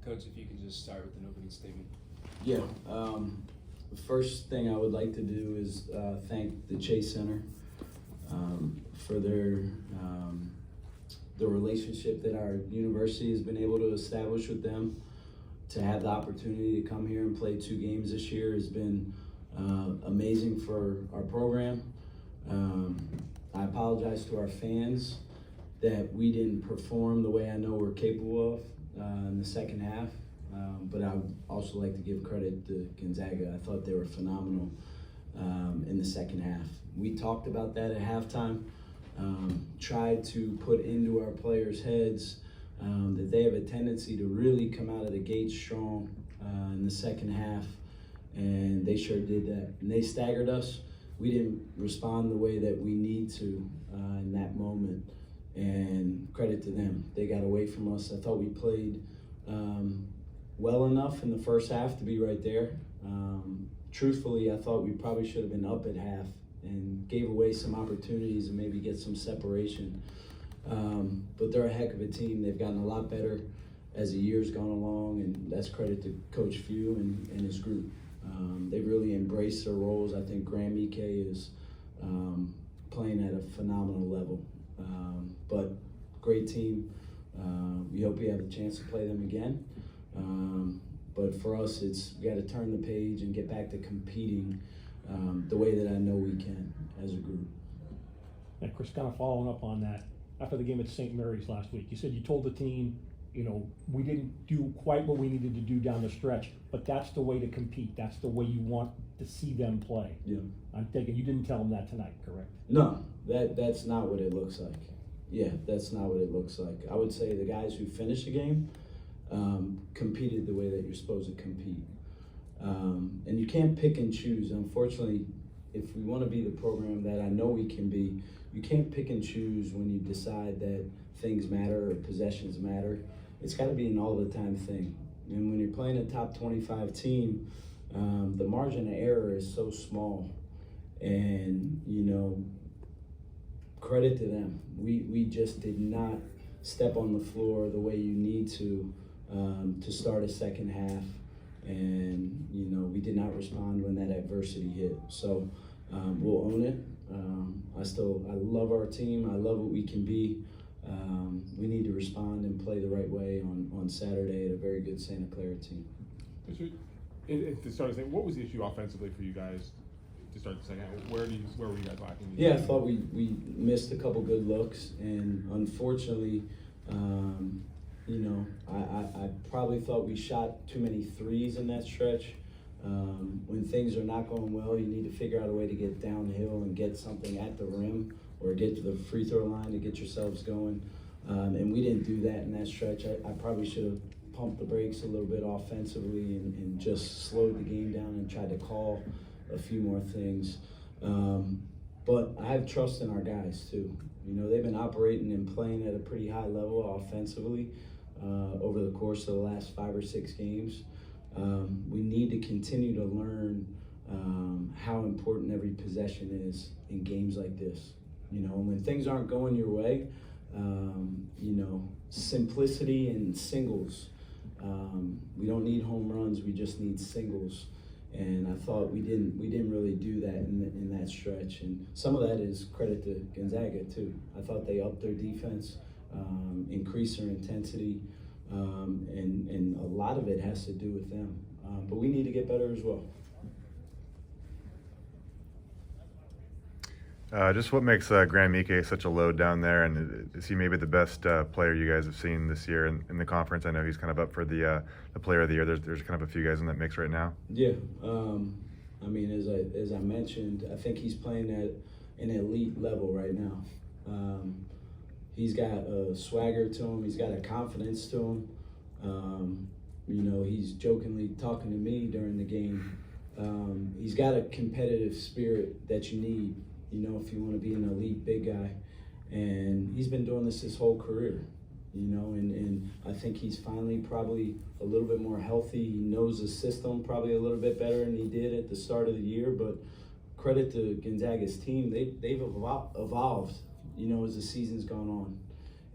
Coach, if you could just start with an opening statement. Yeah. The first thing I would like to do is thank the Chase Center for their the relationship that our university has been able to establish with them. To have the opportunity to come here and play 2 games this year has been amazing for our program. I apologize to our fans that we didn't perform the way I know we're capable of in the second half. But I would also like to give credit to Gonzaga. I thought they were phenomenal in the second half. We talked about that at halftime, tried to put into our players' heads that they have a tendency to really come out of the gate strong in the second half, and they sure did that. And they staggered us. We didn't respond the way that we need to in that moment, and credit to them. They got away from us. I thought we played well enough in the first half to be right there. Truthfully, I thought we probably should have been up at half and gave away some opportunities and maybe get some separation. But they're a heck of a team. They've gotten a lot better as the year's gone along, and that's credit to Coach Few and his group. They've really embraced their roles. I think Graham Ike is playing at a phenomenal level. But great team. We hope we have a chance to play them again. But for us, we got to turn the page and get back to competing the way that I know we can as a group. And Chris, kind of following up on that, after the game at St. Mary's last week, you said you told the team, we didn't do quite what we needed to do down the stretch, but that's the way to compete. That's the way you want to see them play. Yeah. I'm thinking you didn't tell them that tonight, correct? No, that's not what it looks like. Yeah, that's not what it looks like. I would say the guys who finished the game competed the way that you're supposed to compete. And you can't pick and choose. Unfortunately, if we want to be the program that I know we can be, you can't pick and choose when you decide that things matter or possessions matter. It's got to be an all-the-time thing. And when you're playing a top 25 team, the margin of error is so small. And, credit to them. We just did not step on the floor the way you need to start a second half. And, we did not respond when that adversity hit. So we'll own it. I love our team. I love what we can be. We need to respond and play the right way on Saturday at a very good Santa Clara team. To start, what was the issue offensively for you guys to start the second half? Where were you guys lacking? Yeah, I thought we missed a couple good looks, and unfortunately, I probably thought we shot too many threes in that stretch. When things are not going well, you need to figure out a way to get downhill and get something at the rim or get to the free throw line to get yourselves going. And we didn't do that in that stretch. I probably should have pumped the brakes a little bit offensively and just slowed the game down and tried to call a few more things. But I have trust in our guys too. They've been operating and playing at a pretty high level offensively over the course of the last 5 or 6 games. We need to continue to learn how important every possession is in games like this. When things aren't going your way, simplicity and singles. We don't need home runs, we just need singles. And I thought we didn't really do that in that stretch. And some of that is credit to Gonzaga too. I thought they upped their defense, increased their intensity, and a lot of it has to do with them. But we need to get better as well. Just what makes Graham Ike such a load down there, and is he maybe the best player you guys have seen this year in the conference? I know he's kind of up for the player of the year. There's kind of a few guys in that mix right now. Yeah, as I mentioned, I think he's playing at an elite level right now. He's got a swagger to him. He's got a confidence to him. He's jokingly talking to me during the game. He's got a competitive spirit that you need. If you want to be an elite big guy. And he's been doing this his whole career, and I think he's finally probably a little bit more healthy. He knows the system probably a little bit better than he did at the start of the year, but credit to Gonzaga's team. They've evolved, as the season's gone on.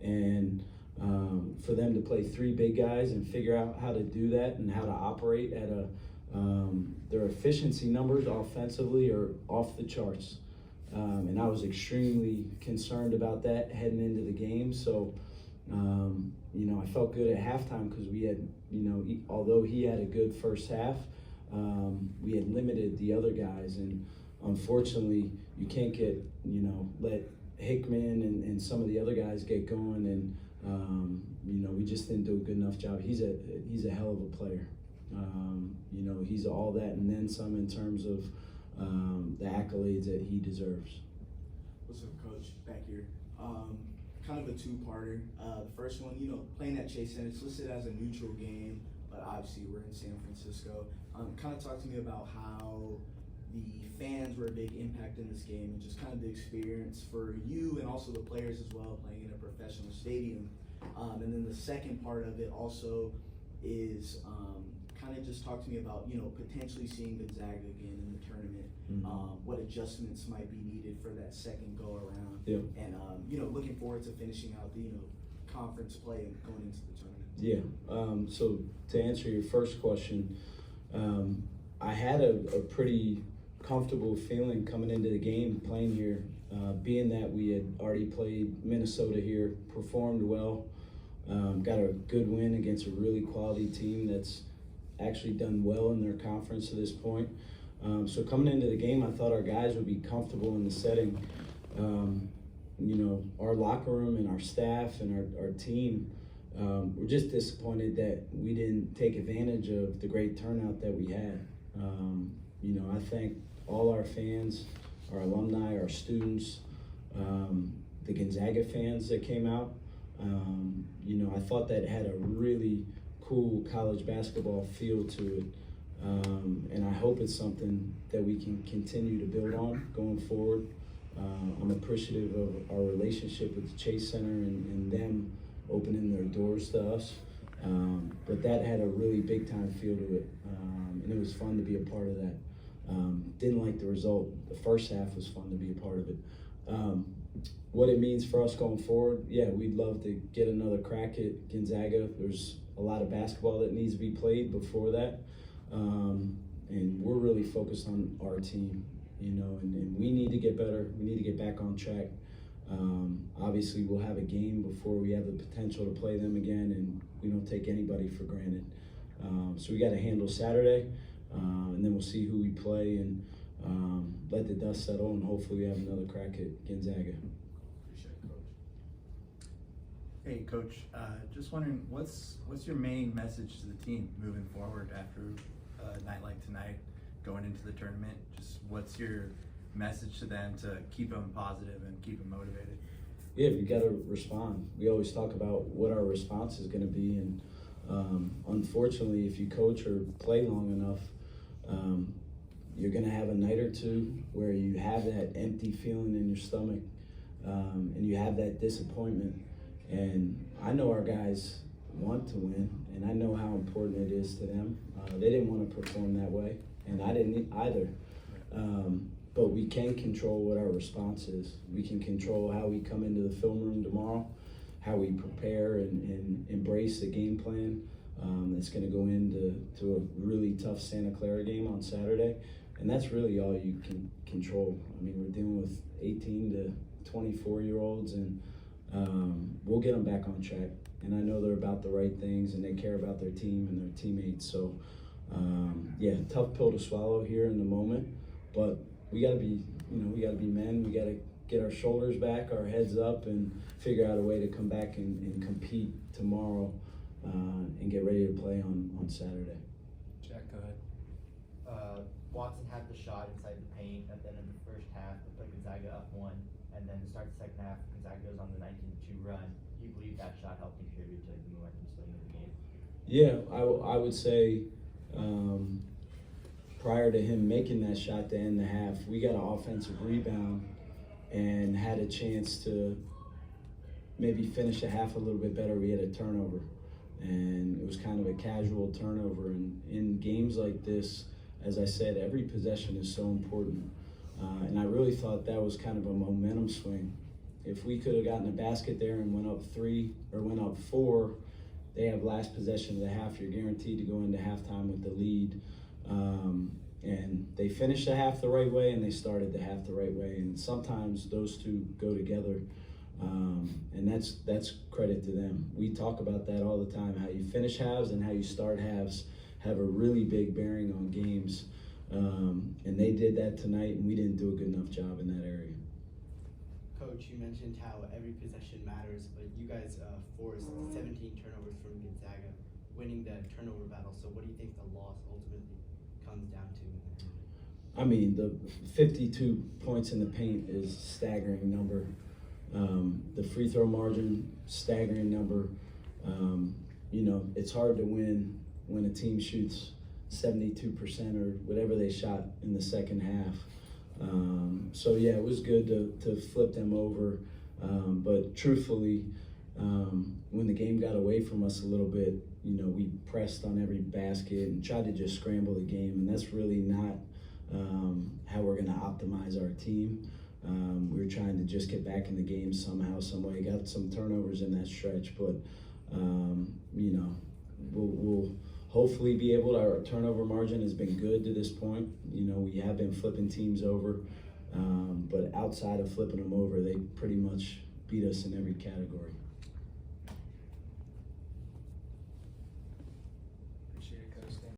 And for them to play 3 big guys and figure out how to do that and how to operate at their efficiency numbers offensively are off the charts. And I was extremely concerned about that heading into the game. So, I felt good at halftime because we had, although he had a good first half, we had limited the other guys. And unfortunately, you can't get, let Hickman and some of the other guys get going. And, we just didn't do a good enough job. He's a hell of a player. He's all that and then some in terms of the accolades that he deserves. What's up, Coach? Back here. Kind of a two-parter. The first one, playing at Chase Center, it's listed as a neutral game, but obviously we're in San Francisco. Kind of talk to me about how the fans were a big impact in this game and just kind of the experience for you and also the players as well, playing in a professional stadium. And then the second part of it also is kind of just talk to me about, potentially seeing Gonzaga again in the tournament, what adjustments might be needed for that second go around, and, looking forward to finishing out the, conference play and going into the tournament. Yeah, so to answer your first question, I had a pretty comfortable feeling coming into the game playing here, being that we had already played Minnesota here, performed well, got a good win against a really quality team that's actually done well in their conference to this point. So coming into the game, I thought our guys would be comfortable in the setting. Our locker room and our staff and our team, we're just disappointed that we didn't take advantage of the great turnout that we had. I thank all our fans, our alumni, our students, the Gonzaga fans that came out. I thought that had a really cool college basketball feel to it. And I hope it's something that we can continue to build on going forward. I'm appreciative of our relationship with the Chase Center and them opening their doors to us. But that had a really big time feel to it. And it was fun to be a part of that. Didn't like the result. The first half was fun to be a part of it. What it means for us going forward, we'd love to get another crack at Gonzaga. There's a lot of basketball that needs to be played before that. And we're really focused on our team, and we need to get better. We need to get back on track. Obviously, we'll have a game before we have the potential to play them again, and we don't take anybody for granted. So we got to handle Saturday, and then we'll see who we play and let the dust settle, and hopefully we have another crack at Gonzaga. Appreciate it, Coach. Hey, Coach. Just wondering, what's your main message to the team moving forward after a night like tonight, going into the tournament? Just what's your message to them to keep them positive and keep them motivated? Yeah, we got to respond. We always talk about what our response is going to be, and unfortunately, if you coach or play long enough, you're going to have a night or two where you have that empty feeling in your stomach, and you have that disappointment. And I know our guys want to win, and I know how important it is to them. They didn't want to perform that way, and I didn't either. But we can control what our response is. We can control how we come into the film room tomorrow, how we prepare and embrace the game plan that's going to go into a really tough Santa Clara game on Saturday. And that's really all you can control. I mean, we're dealing with 18 to 24-year-olds, and we'll get them back on track. And I know they're about the right things, and they care about their team and their teammates. So, tough pill to swallow here in the moment, but we got to be, we got to be men. We got to get our shoulders back, our heads up, and figure out a way to come back and compete tomorrow and get ready to play on Saturday. Jack, go ahead. Watson had the shot inside the paint at the end of the first half to put Gonzaga up 1, and then to start the second half, Gonzaga goes on the 19-2 run. Do you believe that shot helped contribute to the momentum swing of the game? Yeah, I would say prior to him making that shot to end the half, we got an offensive rebound and had a chance to maybe finish the half a little bit better. We had a turnover, and it was kind of a casual turnover. And in games like this, as I said, every possession is so important. And I really thought that was kind of a momentum swing. if we could have gotten a basket there and went up 3 or went up 4, they have last possession of the half. You're guaranteed to go into halftime with the lead. And they finished the half the right way and they started the half the right way. And sometimes those two go together. And that's credit to them. We talk about that all the time. How you finish halves and how you start halves have a really big bearing on games. And they did that tonight, and we didn't do a good enough job in that area. Coach, you mentioned how every possession matters, but you guys forced 17 turnovers from Gonzaga, winning the turnover battle. So what do you think the loss ultimately comes down to? I mean, the 52 points in the paint is staggering number. The free throw margin, staggering number. You know, it's hard to win when a team shoots 72% or whatever they shot in the second half. So yeah, it was good to flip them over. But truthfully, when the game got away from us a little bit, you know, we pressed on every basket and tried to just scramble the game, and that's really not how we're going to optimize our team. We were trying to just get back in the game somehow, some way. Got some turnovers in that stretch, but you know, we'll hopefully be able to. Our turnover margin has been good to this point. You know, we have been flipping teams over, but outside of flipping them over, they pretty much beat us in every category.